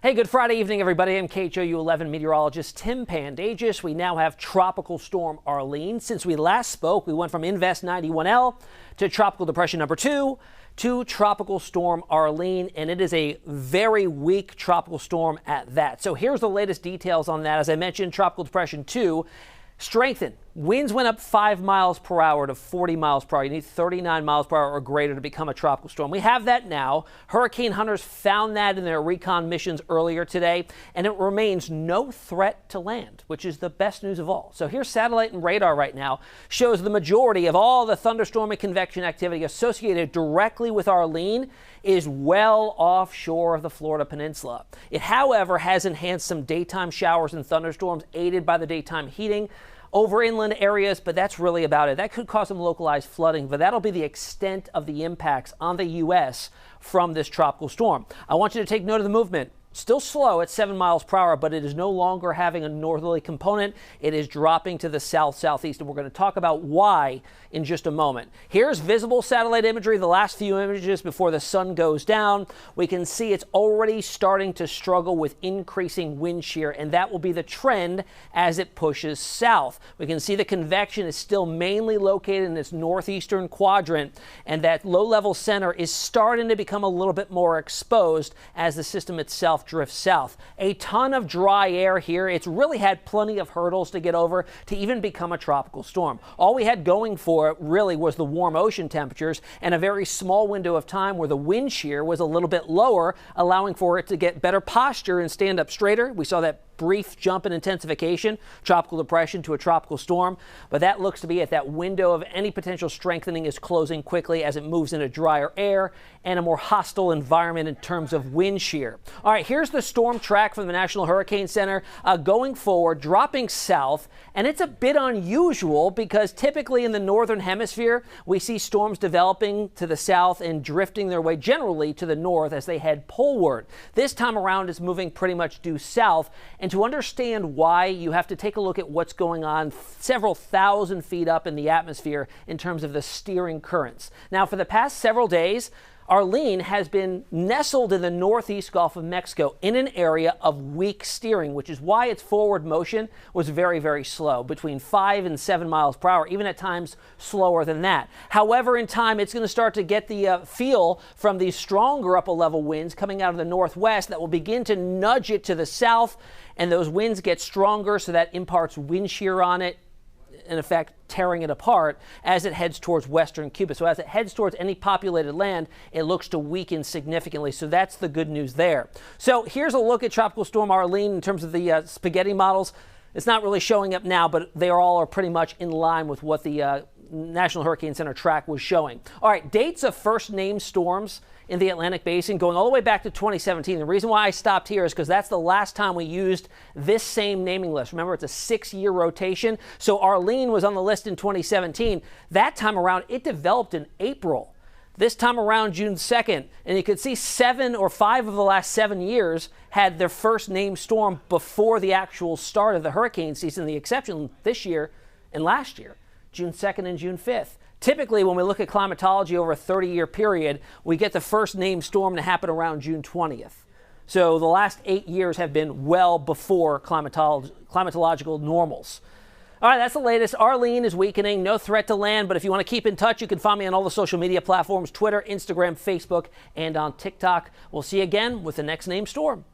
Hey, good Friday evening, everybody. I'm KHOU 11 meteorologist Tim Pandajis. We now have Tropical Storm Arlene. Since we last spoke, we went from Invest 91L to Tropical Depression number 2 to Tropical Storm Arlene, and it is a very weak tropical storm at that. So here's the latest details on that. As I mentioned, Tropical Depression 2 strengthened. Winds went up 5 miles per hour to 40 miles per hour. You need 39 miles per hour or greater to become a tropical storm. We have that now. Hurricane hunters found that in their recon missions earlier today, and it remains no threat to land, which is the best news of all. So here's satellite and radar right now. Shows the majority of all the thunderstorm and convection activity associated directly with Arlene is well offshore of the Florida Peninsula. It, however, has enhanced some daytime showers and thunderstorms aided by the daytime heating over inland areas, but that's really about it. That could cause some localized flooding, but that'll be the extent of the impacts on the U.S. from this tropical storm. I want you to take note of the movement. Still slow at 7 miles per hour, but it is no longer having a northerly component. It is dropping to the south-southeast, and we're going to talk about why in just a moment. Here's visible satellite imagery, the last few images before the sun goes down. We can see it's already starting to struggle with increasing wind shear, and that will be the trend as it pushes south. We can see the convection is still mainly located in its northeastern quadrant, and that low-level center is starting to become a little bit more exposed as the system itself drifts south. A ton of dry air here. It's really had plenty of hurdles to get over to even become a tropical storm. All we had going for it really was the warm ocean temperatures and a very small window of time where the wind shear was a little bit lower, allowing for it to get better posture and stand up straighter. We saw that brief jump in intensification, tropical depression to a tropical storm, but that looks to be it. That window of any potential strengthening is closing quickly as it moves into drier air and a more hostile environment in terms of wind shear. All right, here's the storm track from the National Hurricane Center going forward, dropping south, and it's a bit unusual because typically in the northern hemisphere, we see storms developing to the south and drifting their way generally to the north as they head poleward. This time around, it's moving pretty much due south. And to understand why, you have to take a look at what's going on several thousand feet up in the atmosphere in terms of the steering currents. Now, for the past several days, Arlene has been nestled in the northeast Gulf of Mexico in an area of weak steering, which is why its forward motion was very, very slow, between 5 and 7 miles per hour, even at times slower than that. However, in time, it's going to start to get the feel from these stronger upper level winds coming out of the northwest that will begin to nudge it to the south, and those winds get stronger, so that imparts wind shear on it, in effect tearing it apart as it heads towards western Cuba. So as it heads towards any populated land, it looks to weaken significantly. So that's the good news there. So here's a look at Tropical Storm Arlene in terms of the spaghetti models. It's not really showing up now, but they all are pretty much in line with what the National Hurricane Center track was showing. All right, dates of first named storms in the Atlantic Basin going all the way back to 2017. The reason why I stopped here is because that's the last time we used this same naming list. Remember, it's a 6-year rotation. So Arlene was on the list in 2017. That time around, it developed in April. This time around, June 2nd, and you could see 5 of the last 7 years had their first named storm before the actual start of the hurricane season. The exception this year and last year, June 2nd and June 5th. Typically, when we look at climatology over a 30-year period, we get the first named storm to happen around June 20th. So the last 8 years have been well before climatological normals. All right, that's the latest. Arlene is weakening, no threat to land, but if you want to keep in touch, you can find me on all the social media platforms, Twitter, Instagram, Facebook, and on TikTok. We'll see you again with the next named storm.